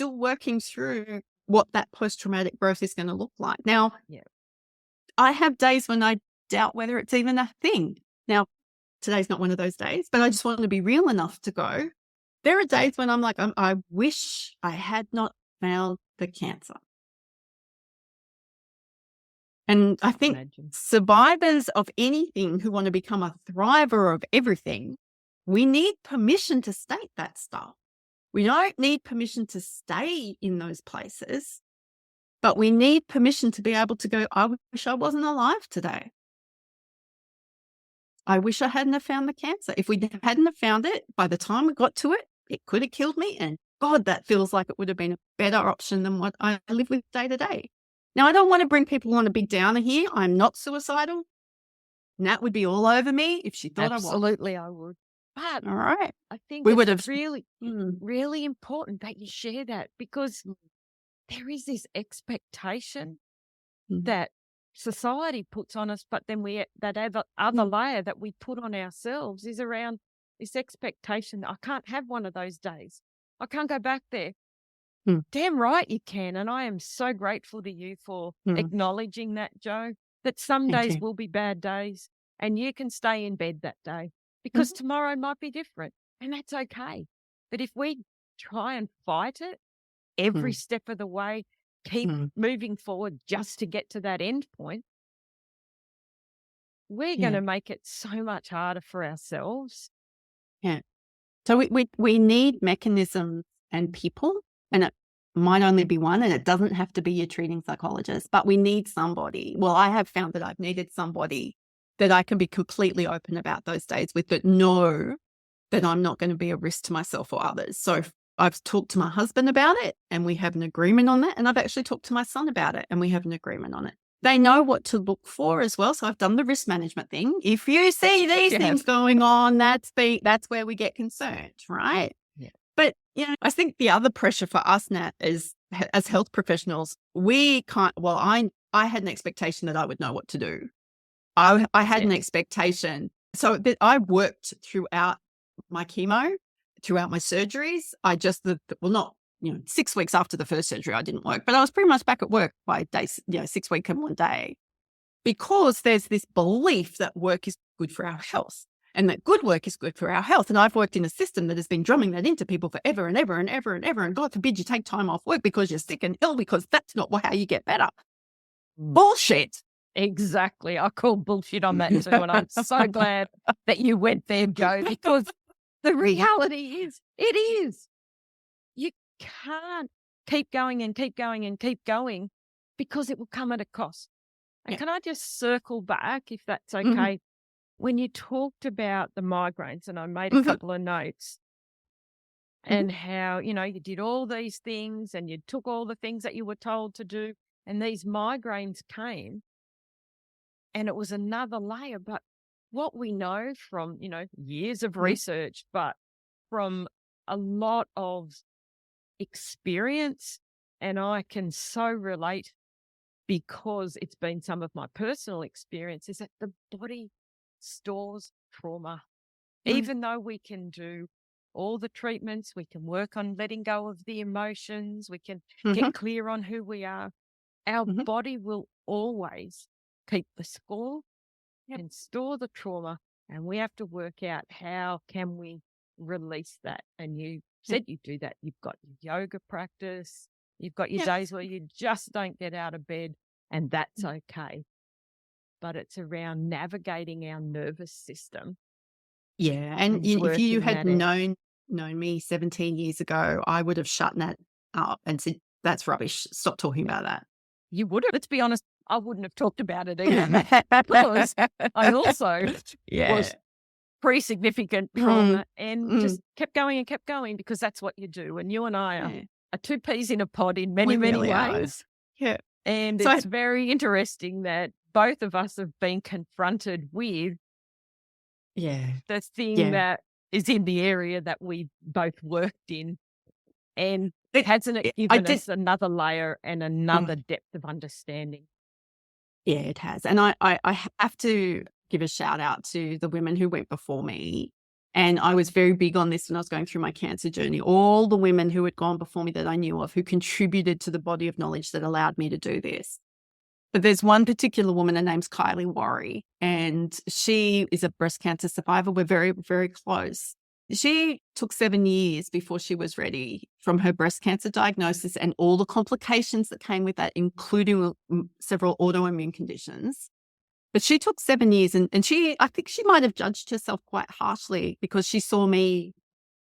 working through what that post-traumatic growth is going to look like. Now, I have days when I doubt whether it's even a thing. Now, today's not one of those days, but I just want to be real enough to go. There are days when I'm like, I wish I had not found the cancer. And I think survivors of anything who want to become a thriver of everything, we need permission to state that stuff. We don't need permission to stay in those places, but we need permission to be able to go, I wish I wasn't alive today. I wish I hadn't have found the cancer. If we hadn't have found it, by the time we got to it, it could have killed me. And God, that feels like it would have been a better option than what I live with day to day. Now, I don't want to bring people on a big downer here. I'm not suicidal. Nat would be all over me if she thought Absolutely, I would. But all right. I think it's really, really important that you share that, because there is this expectation that society puts on us, but then that other layer that we put on ourselves is around this expectation that I can't have one of those days. I can't go back there. Damn right you can. And I am so grateful to you for acknowledging that, Jo, that some days will be bad days and you can stay in bed that day, because tomorrow might be different, and that's okay. But if we try and fight it every step of the way, keep moving forward just to get to that end point, we're going to make it so much harder for ourselves. Yeah. So we need mechanisms and people, and it might only be one, and it doesn't have to be your treating psychologist, but we need somebody. Well, I have found that I've needed somebody that I can be completely open about those days with, but know that I'm not going to be a risk to myself or others. So I've talked to my husband about it and we have an agreement on that. And I've actually talked to my son about it and we have an agreement on it. They know what to look for as well. So I've done the risk management thing. If you see these things going on, that's where we get concerned, right? Yeah. But, I think the other pressure for us, Nat, is as health professionals, we can't, I had an expectation that I would know what to do. I had an expectation. So that I worked throughout my chemo, throughout my surgeries. I just, 6 weeks after the first surgery, I didn't work, but I was pretty much back at work by day, 6 weeks and 1 day, because there's this belief that work is good for our health and that good work is good for our health. And I've worked in a system that has been drumming that into people forever and ever and ever and ever. And God forbid you take time off work because you're sick and ill, because that's not how you get better. Bullshit. Exactly. I call bullshit on that too. And I'm so glad that you went there, Jo, because the reality is, it is. You can't keep going and keep going and keep going, because it will come at a cost. And can I just circle back, if that's okay? When you talked about the migraines, and I made a couple of notes, and how, you did all these things and you took all the things that you were told to do, and these migraines came. And it was another layer. But what we know from, years of research, but from a lot of experience, and I can so relate because it's been some of my personal experience, is that the body stores trauma. Even though we can do all the treatments, we can work on letting go of the emotions, we can get clear on who we are, our body will always keep the score and store the trauma, and we have to work out how can we release that. And you said you do that. You've got your yoga practice, you've got your days where you just don't get out of bed, and that's okay. But it's around navigating our nervous system. Yeah, and if you had known me 17 years ago, I would have shut that up and said, that's rubbish. Stop talking about that. You would have. Let's be honest, I wouldn't have talked about it either because I also was pre-significant trauma and just kept going because that's what you do. And you and I are two peas in a pod in many, many ways. Yeah. And so it's very interesting that both of us have been confronted with the thing that is in the area that we both worked in. And hasn't it given us another layer and another depth of understanding? Yeah, it has. And I have to give a shout out to the women who went before me. And I was very big on this when I was going through my cancer journey. All the women who had gone before me that I knew of who contributed to the body of knowledge that allowed me to do this. But there's one particular woman, her name's Kylie Worry, and she is a breast cancer survivor. We're very, very close. She took 7 years before she was ready from her breast cancer diagnosis and all the complications that came with that, including several autoimmune conditions. But she took 7 years and I think she might have judged herself quite harshly because she saw me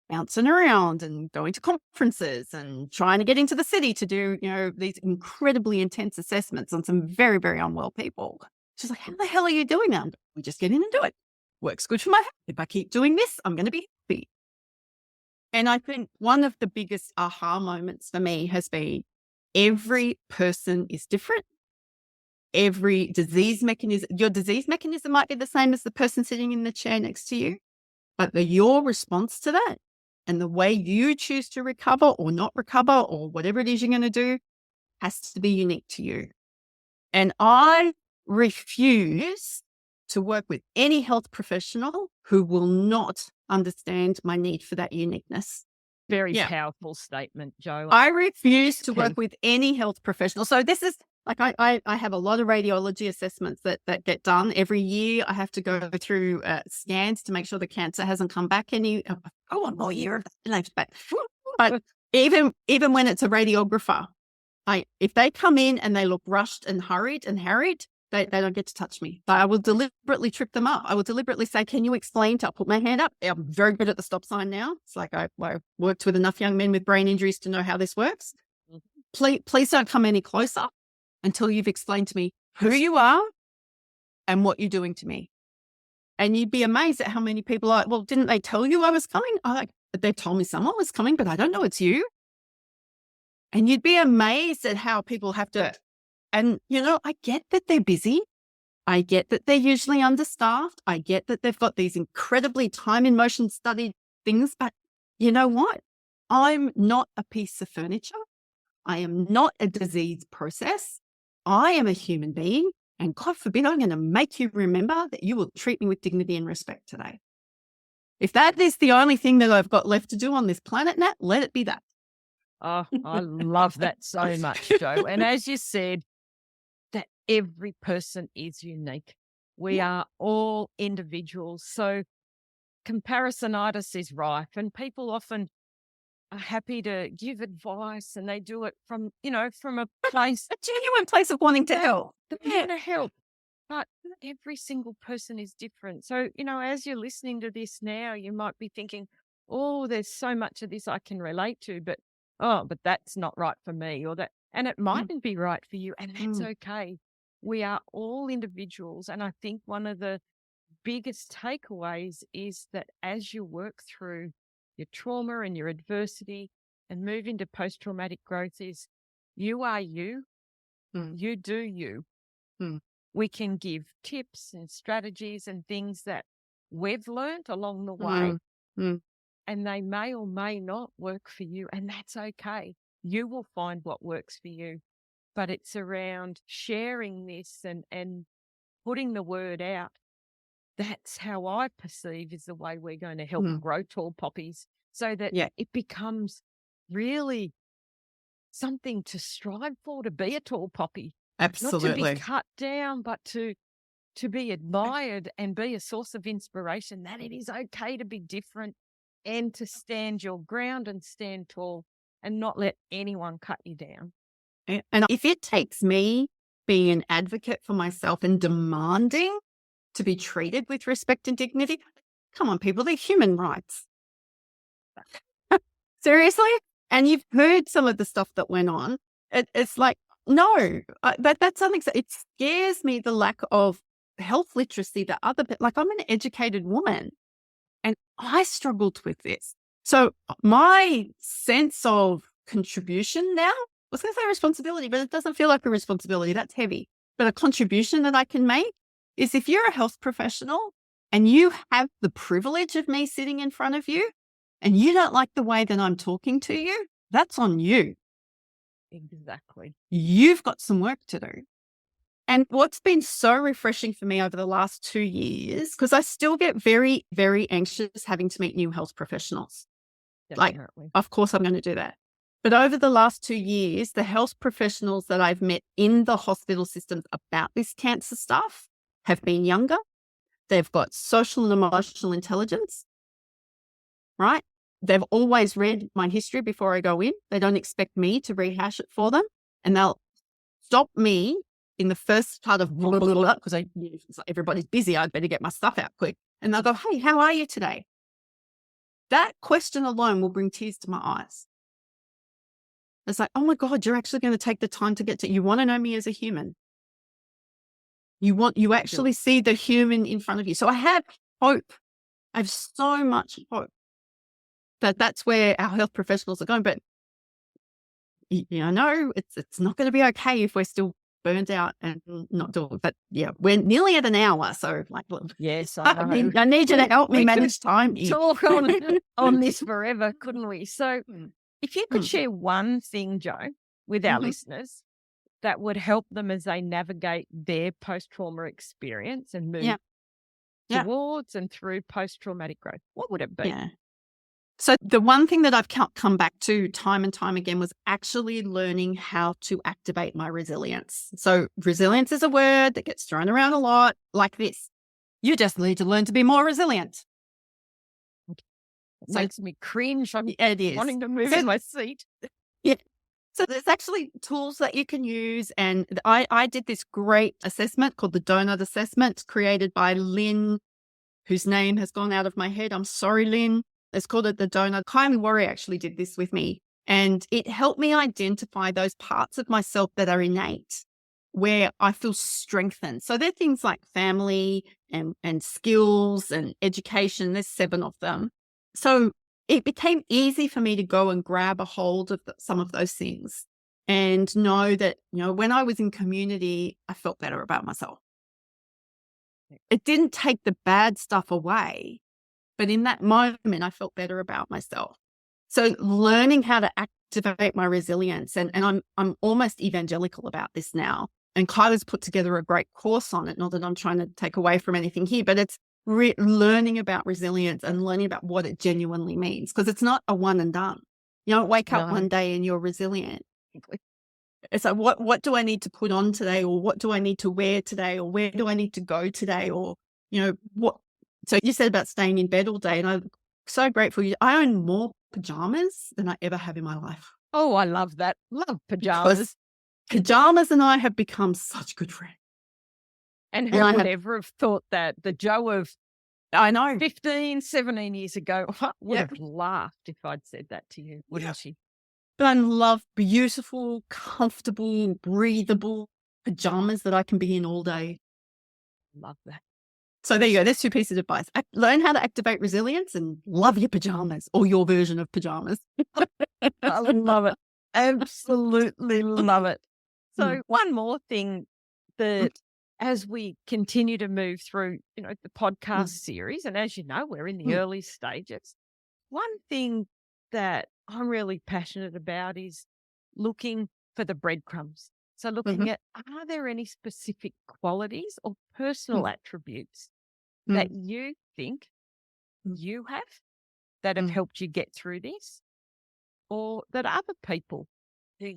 bouncing around and going to conferences and trying to get into the city to do, these incredibly intense assessments on some very, very unwell people. She's like, how the hell are you doing that? We just get in and do it. Works good for my health. If I keep doing this, I'm going to be happy. And I think one of the biggest aha moments for me has been every person is different. Every disease mechanism, your disease mechanism might be the same as the person sitting in the chair next to you, but your response to that and the way you choose to recover or not recover or whatever it is you're going to do has to be unique to you. And I refuse to work with any health professional who will not understand my need for that uniqueness. Very powerful statement, Jo. I refuse to work with any health professional. So this is like I have a lot of radiology assessments that get done every year. I have to go through scans to make sure the cancer hasn't come back one more year. But even when it's a radiographer, if they come in and they look rushed and hurried, they don't get to touch me. I will deliberately trip them up. I will deliberately say, can you explain I'll put my hand up. I'm very good at the stop sign now. It's like I worked with enough young men with brain injuries to know how this works. Please don't come any closer until you've explained to me who you are and what you're doing to me. And you'd be amazed at how many people are, well, didn't they tell you I was coming? They told me someone was coming, but I don't know it's you. And you'd be amazed at how people have to. And, I get that they're busy. I get that they're usually understaffed. I get that they've got these incredibly time and motion studied things. But you know what? I'm not a piece of furniture. I am not a disease process. I am a human being. And God forbid, I'm going to make you remember that you will treat me with dignity and respect today. If that is the only thing that I've got left to do on this planet, Nat, let it be that. Oh, I love that so much, Jo. And as you said, that every person is unique. We are all individuals. So comparisonitis is rife, and people often are happy to give advice, and they do it from a place, a genuine place of wanting to help. They want to help. But every single person is different. So, as you're listening to this now, you might be thinking, oh, there's so much of this I can relate to, but that's not right for me, or that. And it mightn't be right for you, and that's okay. We are all individuals. And I think one of the biggest takeaways is that as you work through your trauma and your adversity and move into post-traumatic growth, is you are you, you do you. we can give tips and strategies and things that we've learned along the way, and they may or may not work for you, and that's okay. You will find what works for you. But it's around sharing this and putting the word out. That's how I perceive is the way we're going to help grow Tall Poppies, so that it becomes really something to strive for, to be a tall poppy. Absolutely. Not to be cut down, but to be admired and be a source of inspiration, that it is okay to be different and to stand your ground and stand tall and not let anyone cut you down. And if it takes me being an advocate for myself and demanding to be treated with respect and dignity, come on, people, they're human rights. Seriously? And you've heard some of the stuff that went on. It's like, no, that's something. It scares me, the lack of health literacy that like, I'm an educated woman and I struggled with this. So my sense of contribution now, I was going to say responsibility, but it doesn't feel like a responsibility. That's heavy. But a contribution that I can make is, if you're a health professional and you have the privilege of me sitting in front of you and you don't like the way that I'm talking to you, that's on you. Exactly. You've got some work to do. And what's been so refreshing for me over the last 2 years, because I still get very, very anxious having to meet new health professionals. Definitely. Like, of course I'm going to do that. But over the last 2 years, the health professionals that I've met in the hospital systems about this cancer stuff have been younger. They've got social and emotional intelligence, right? They've always read my history before I go in. They don't expect me to rehash it for them. And they'll stop me in the first part of blah, blah, blah, because everybody's busy. I'd better get my stuff out quick. And they'll go, hey, how are you today? That question alone will bring tears to my eyes. It's like, oh my God, you're actually going to take the time to get to, you want to know me as a human. You actually see the human in front of you. So I have hope. I have so much hope that that's where our health professionals are going. But I know it's not going to be okay if we're still burned out and not doing it. But yeah, we're nearly at an hour. So like, yes, I know. I need you to help me manage time. Talk on this forever, couldn't we? So if you could share one thing, Jo, with our listeners that would help them as they navigate their post-trauma experience and move towards and through post-traumatic growth, what would it be? Yeah. So the one thing that I've come back to time and time again was actually learning how to activate my resilience. So resilience is a word that gets thrown around a lot, like this. You just need to learn to be more resilient. It makes me cringe. I'm wanting to move in my seat. Yeah. So there's actually tools that you can use. And I did this great assessment called the Donut Assessment, created by Lynn, whose name has gone out of my head. I'm sorry, Lynn. It's called it the Donut. Jo Muirhead actually did this with me. And it helped me identify those parts of myself that are innate, where I feel strengthened. So they're things like family and skills and education. There's 7 of them. So it became easy for me to go and grab a hold of some of those things and know that, when I was in community, I felt better about myself. It didn't take the bad stuff away, but in that moment, I felt better about myself. So learning how to activate my resilience, and I'm almost evangelical about this now. And Kyla's put together a great course on it. Not that I'm trying to take away from anything here, but it's learning about resilience and learning about what it genuinely means, because it's not a one and done. You don't wake up one day and you're resilient. It's like, what do I need to put on today, or what do I need to wear today, or where do I need to go today, or what? So you said about staying in bed all day, and I'm so grateful. I own more pajamas than I ever have in my life. Oh, I love that. Love pajamas. Because pajamas and I have become such good friends. And who would ever have thought that? The Jo of, I know, 15, 17 years ago would have laughed if I'd said that to you, wouldn't she? But I love beautiful, comfortable, breathable pajamas that I can be in all day. Love that. So there you go. There's 2 pieces of advice. Learn how to activate resilience and love your pajamas, or your version of pajamas. I love it. Absolutely love it. So one more thing that as we continue to move through, the podcast Mm, series, and as you know, we're in the mm, early stages, one thing that I'm really passionate about is looking for the breadcrumbs. So mhm, looking at, are there any specific qualities or mm, personal attributes mm, that you think mm, you have that have mm. helped you get through this, or that other people who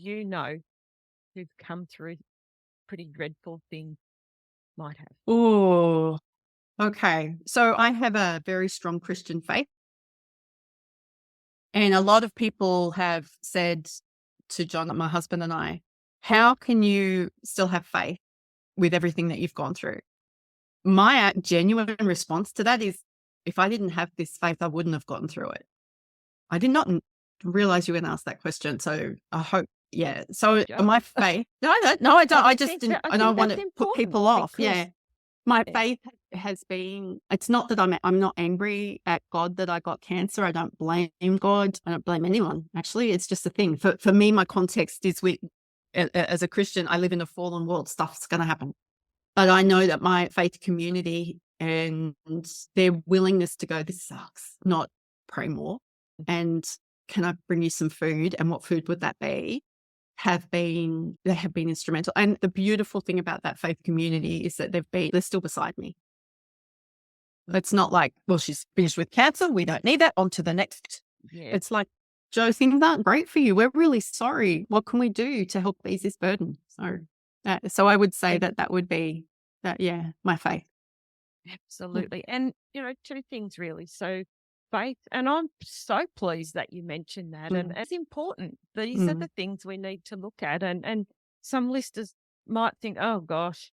who've come through pretty dreadful things might have? Oh, okay. So I have a very strong Christian faith, and a lot of people have said to John, my husband and I, how can you still have faith with everything that you've gone through? My genuine response to that is, if I didn't have this faith, I wouldn't have gotten through it. I did not realize you were going to ask that question. So I hope, yeah. So Jo? my faith, no, I don't, no, I don't. I just didn't, I and I think want that's to put important people off. because Yeah. My yeah, faith has been, it's not that I'm not angry at God that I got cancer. I don't blame God. I don't blame anyone. Actually, it's just a thing. For me, my context is as a Christian, I live in a fallen world. Stuff's going to happen. But I know that my faith community and their willingness to go, this sucks, not pray more. And can I bring you some food? And what food would that be? They have been instrumental. And the beautiful thing about that faith community is that they're still beside me. It's not like, well, she's finished with cancer. We don't need that. On to the next. yeah, It's like, Jo, things aren't great for you. We're really sorry. What can we do to help ease this burden? So I would say that would be that, yeah, my faith. Mm, absolutely. And, two things really. So faith, and I'm so pleased that you mentioned that. And mm, it's important. These are mm, the things we need to look at. And some listeners might think, oh gosh,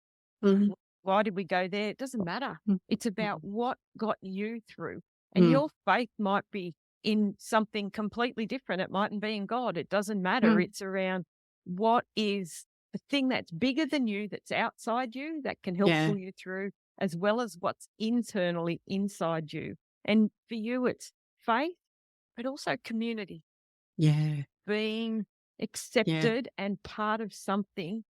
mm, why did we go there? It doesn't matter. mm, It's about mm, what got you through. And mm, your faith might be in something completely different. It mightn't be in God. It doesn't matter. mm. It's around what is the thing that's bigger than you, that's outside you, that can help Yeah, pull you through, as well as what's internally inside you. And for you, it's faith, but also community, yeah, being yeah, accepted and part of something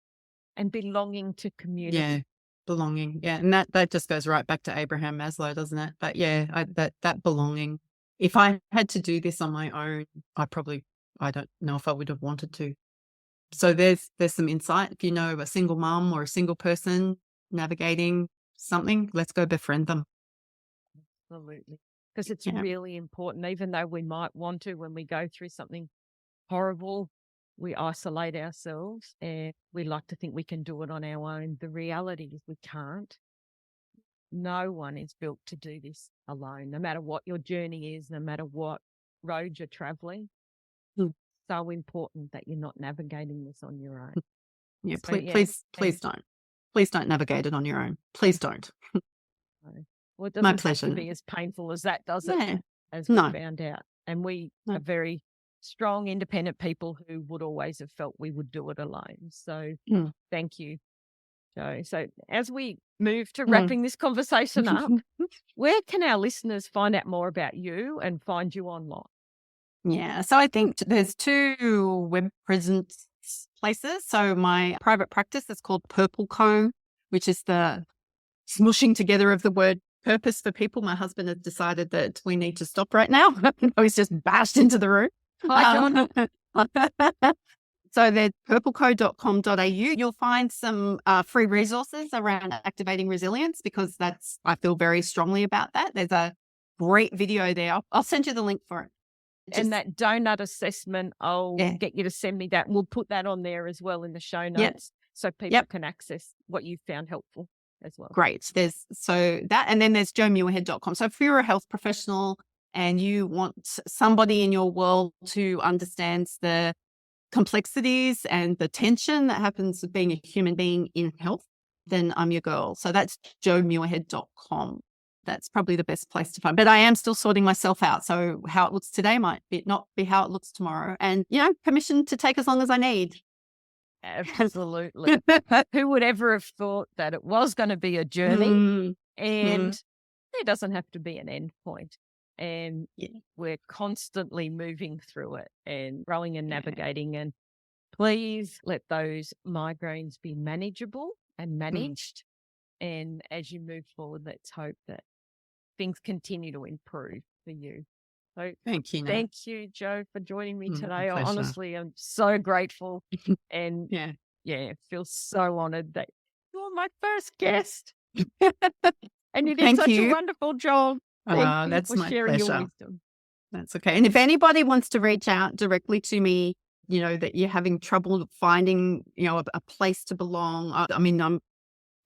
and belonging to yeah. community. Belonging. Yeah. And that just goes right back to Abraham Maslow, doesn't it? But yeah, that belonging. If I had to do this on my own, I don't know if I would have wanted to. So there's some insight. If you know a single mom or a single person navigating something, let's go befriend them. Absolutely. Because it's Yeah. really important, even though we might want to, when we go through something horrible, we isolate ourselves and we like to think we can do it on our own. The reality is we can't. No one is built to do this alone, no matter what your journey is, no matter what road you're traveling. Mm. So important that you're not navigating this on your own. Yeah. So, yeah, Please don't. Please don't navigate it on your own. Please don't. well, it My doesn't have to pleasure. be as painful as that, does it? Yeah. As we No. found out. And we are No. very strong, independent people who would always have felt we would do it alone. So Mm. thank you, Jo. So as we move to Mm. wrapping this conversation up, where can our listeners find out more about you and find you online? Yeah. So I think there's two web presence places. So my private practice is called Purple Comb, which is the smushing together of the word purpose for people. My husband has decided that we need to stop right now. He's just bashed into the room. Hi, John. So there's purpleco.com.au. You'll find some free resources around activating resilience, because I feel very strongly about that. There's a great video there. I'll send you the link for it. And that donut assessment, I'll Yeah. get you to send me that. We'll put that on there as well in the show notes, Yep. so people can access what you found helpful as well. Great. And then there's jomuirhead.com. So if you're a health professional and you want somebody in your world who understands the complexities and the tension that happens with being a human being in health, then I'm your girl. So that's jomuirhead.com. That's probably the best place to find. But I am still sorting myself out. So how it looks today might not be how it looks tomorrow. And, permission to take as long as I need. Absolutely. Who would ever have thought that it was going to be a journey and there doesn't have to be an end point. And we're constantly moving through it and growing and navigating. And please let those migraines be manageable and managed. And as you move forward, let's hope that things continue to improve for you. So Thank you, Nat. thank you, Jo, for joining me today. I Pleasure. honestly am so grateful and Yeah. feel so honored that you're my first guest. And you did Thank such a you. wonderful job. Thank you That's for my sharing your pleasure. wisdom. That's okay. And if anybody wants to reach out directly to me, that you're having trouble finding, a place to belong.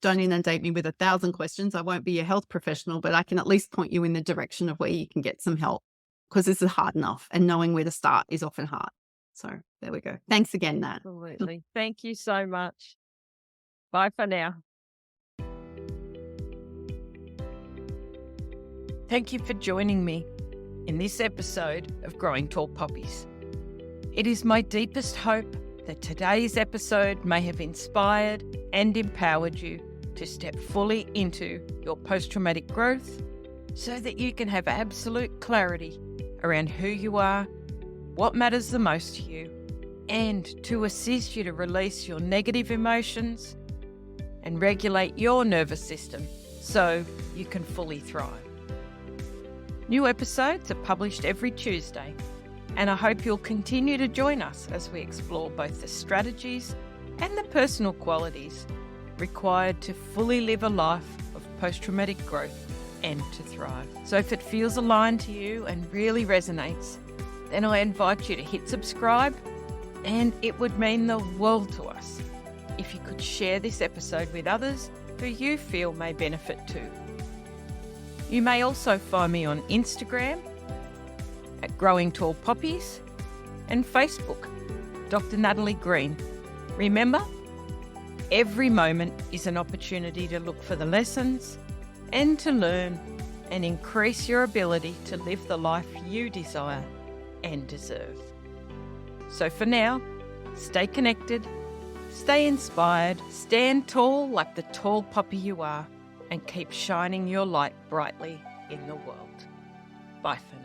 Don't inundate me with 1,000 questions. I won't be a health professional, but I can at least point you in the direction of where you can get some help, because this is hard enough, and knowing where to start is often hard. So there we go. Thanks again, Nat. Absolutely. Thank you so much. Bye for now. Thank you for joining me in this episode of Growing Tall Poppies. It is my deepest hope that today's episode may have inspired and empowered you to step fully into your post-traumatic growth so that you can have absolute clarity around who you are, what matters the most to you, and to assist you to release your negative emotions and regulate your nervous system so you can fully thrive. New episodes are published every Tuesday, and I hope you'll continue to join us as we explore both the strategies and the personal qualities required to fully live a life of post-traumatic growth and to thrive. So if it feels aligned to you and really resonates, then I invite you to hit subscribe, and it would mean the world to us if you could share this episode with others who you feel may benefit too. You may also find me on Instagram at Growing Tall Poppies and Facebook, Dr. Natalie Green. Remember, every moment is an opportunity to look for the lessons and to learn and increase your ability to live the life you desire and deserve. So for now, stay connected, stay inspired, stand tall like the tall poppy you are, and keep shining your light brightly in the world. Bye for now.